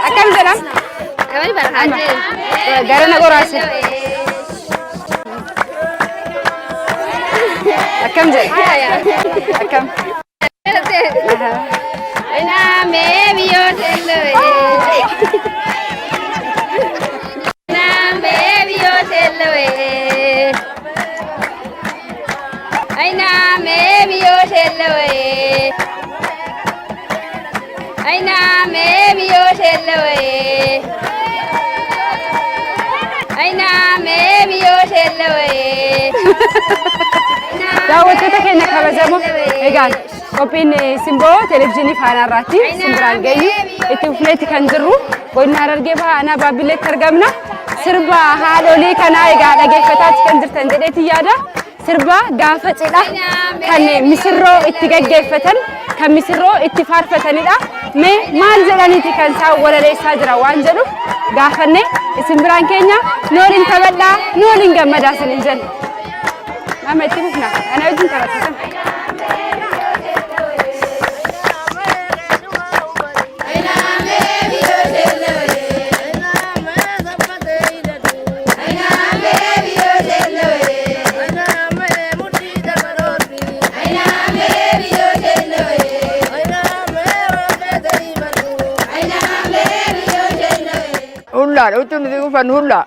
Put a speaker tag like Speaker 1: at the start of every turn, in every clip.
Speaker 1: أكم زلم؟
Speaker 2: كمان برحاجة
Speaker 1: قالنا قراسة أكم زل؟ أكم
Speaker 2: أنا مبيو تلوي أنا مبيو تلوي أنا مبيو تلوي أنا مبيو تلوي أنا مبيو تلوي
Speaker 1: daawwattoota keenya kabajamoo egaan qophiin simboo televezyiinii faana irratti simbiraan geenyu itti fufneetti kan jirru godina Harargee Bahaa Baabbileetti argamna sirba haadholii kanaa egaa dhageeffataatti kan jirtan jedheetti yaada sirba gaafa cidha kan misirroo itti gaggeeffatan kan misirroo itti faarfatanidha mee maal jedhaniiti kan isaan walaleessaa jira waan jedhu gaafanne simbiraan keenya nooliin taphadhaa nooliin gammadaa saniin jenna أنا أتفقنا أنا أجن ترى
Speaker 3: هلا أنتم تقولون فن هلا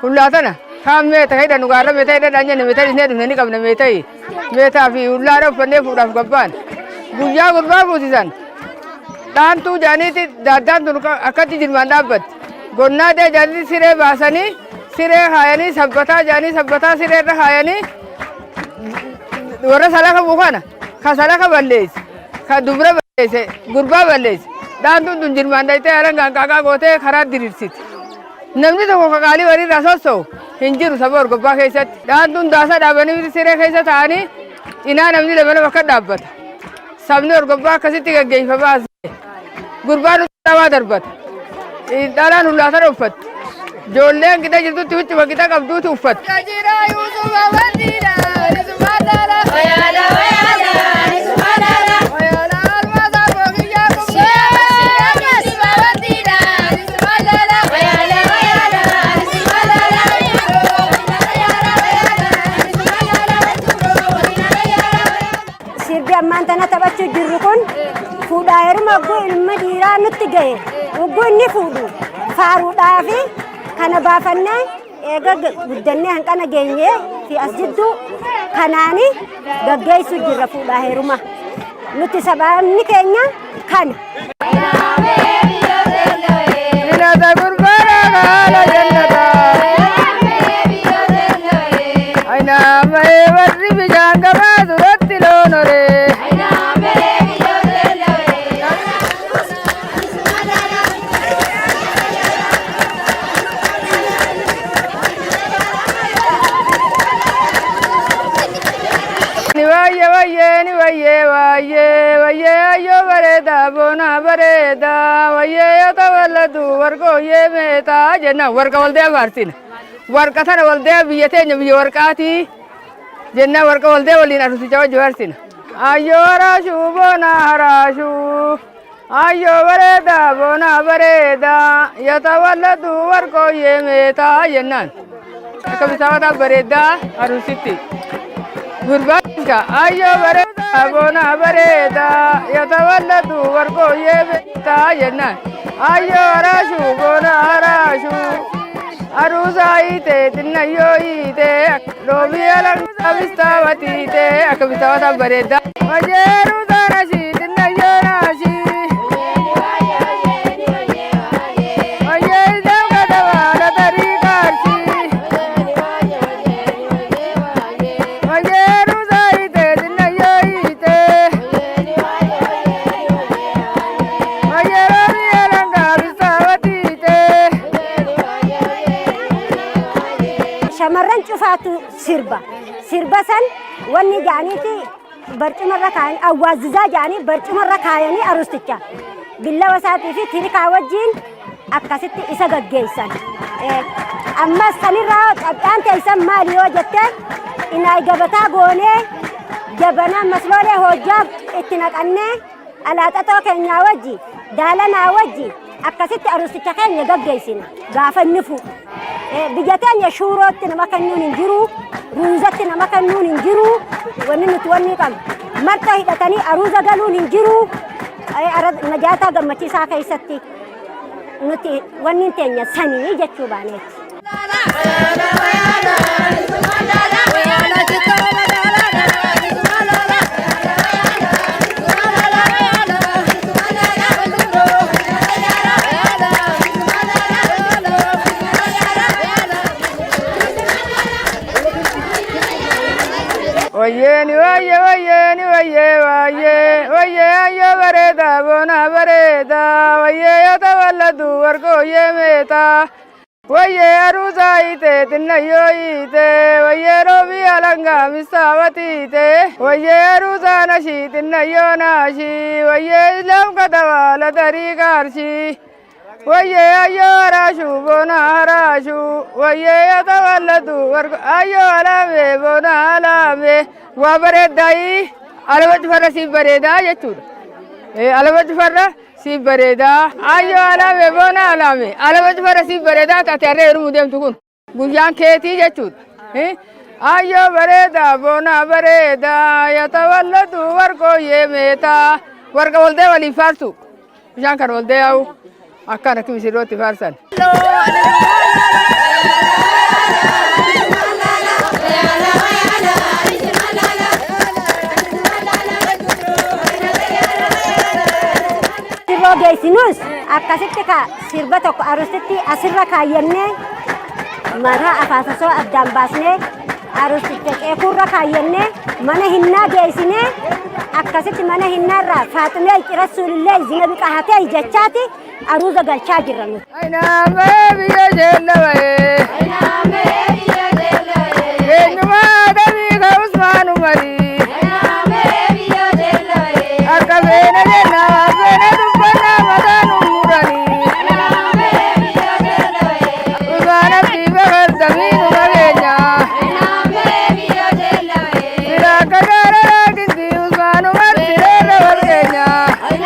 Speaker 3: هلا تنا كم ميتا هيدا نقارن ميتا هيدا دانيا ميتا إثنين دهني قبل ميتا هي ميتا في ولا رف فني فودا فقبان بوجا قربا بوزيزان دان تو جاني تي دادان تو أكتي جرمان دابت قلنا ده جاني سيره باسني سيره هايني سبتا جاني سبتا سيره هايني ورا سلاك بوخانا خسلاك بلليس خدوبرة بلليس قربا بلليس دان تو جرمان ده تي أران كاكا قوته خراب ديرسيت namni tokko kakaalii warii raasosoo hin jiru saba orgobbaa keessatti dhaantuun daasa dhaabanii siree keessa ta'anii cinaa namni lama bakka dhaabbata sabni orgobbaa akkasitti gaggeeffama asii gurbaan dhaabaa darbata dhalaan hullaatan uffatti ijoolleen gita jirtutti huccuma gita qabduuti uffatti.
Speaker 4: Amantana taphachuu jirru kun fuudhaa heeruma ogguu ilma dhiiraa nutti gahe ogguu inni fuudhu faaruudhaafi kana baafannee eega guddannee hanqana geenyee fi as jidduu kanaani gaggeessuu jirra fuudhaa heeruma nuti sababni keenya kana.
Speaker 3: Ayo bereda bona bereda waye atawaladu wargo ye meta jenna warga walde abartin warga thana walde biyete nyabi warqati jenna warga walde walina rusi jawa jawartin ayo rashu bona rashu ayo bereda bona bereda yatawaladu wargo ye meta jenna kabisawata bereda arusiti gurbanka ayo bereda bona bereda yatawalladu warqo yebta yenna ayo arashu bona arashu arusa ite dinnayo ite lobi alang abistawati ite akabistawata bereda majeru darashi dinnayo rashi
Speaker 4: shamarran cufaatu sirba san wanni jaaniiti barcumarra kaayan awwaazizaa jaanii barcumarra kaayanii arusticha billawa isaatii fi tirikaa wajjiin akkasitti isa gaggeessan ammas sanirraa qabxaan teessan maali yoo jetteen inaay gabataa goonee jabana masloolee hojjaa itti naqannee alaaxatoo keenyaa wajji دالنا وجي أكست أروستك كان يجيسنا قاف النفو بجتان يشورتنا ما كانوا ننجرو روزتنا ما كانوا ننجرو وننتوني كم مرتا هدتني أروزا قالوا ننجرو أي أرد نجاتا قمتي ساكا يستي نتي وننتين سني جتشو بانيت
Speaker 3: ويني ويا ويني ويا ويا ويا يا بريدا بونا بريدا ويا يتولد ورقو يميتا ويا روزايته تنيويته ويا روبي علنغا مساوتيته ويا روزا نشي تنيو ناشي ويا إسلام كتوالا طريقارشي ويا أيو راشو بونا راشو ويا يتولد ورقو أيو علامي بونا علامي وبريداي على وجه فرسي بريدا يتود على وجه فرسي بريدا أيو علامي بونا علامي على وجه فرسي بريدا تترى رمودهم تكون بوجان كيتي يتود أيو بريدا بونا بريدا يتولد ورقو يميتا ورقو ولده ولي فارسو بوجان كر ولده أو أكان كم سيروتي فارسان
Speaker 4: سيرو جايسينوس أكاسيتك سيربتك أروستي أسيرك هاينة مرة أفاسسو أبدان باسنة أروستك أكورك هاينة منه هنا جايسينة أكاسيت منه هنا را فاطمة رسول الله زينبك هاتي جاتشاتي أروزا قال شاجرني
Speaker 3: أين ما بيجي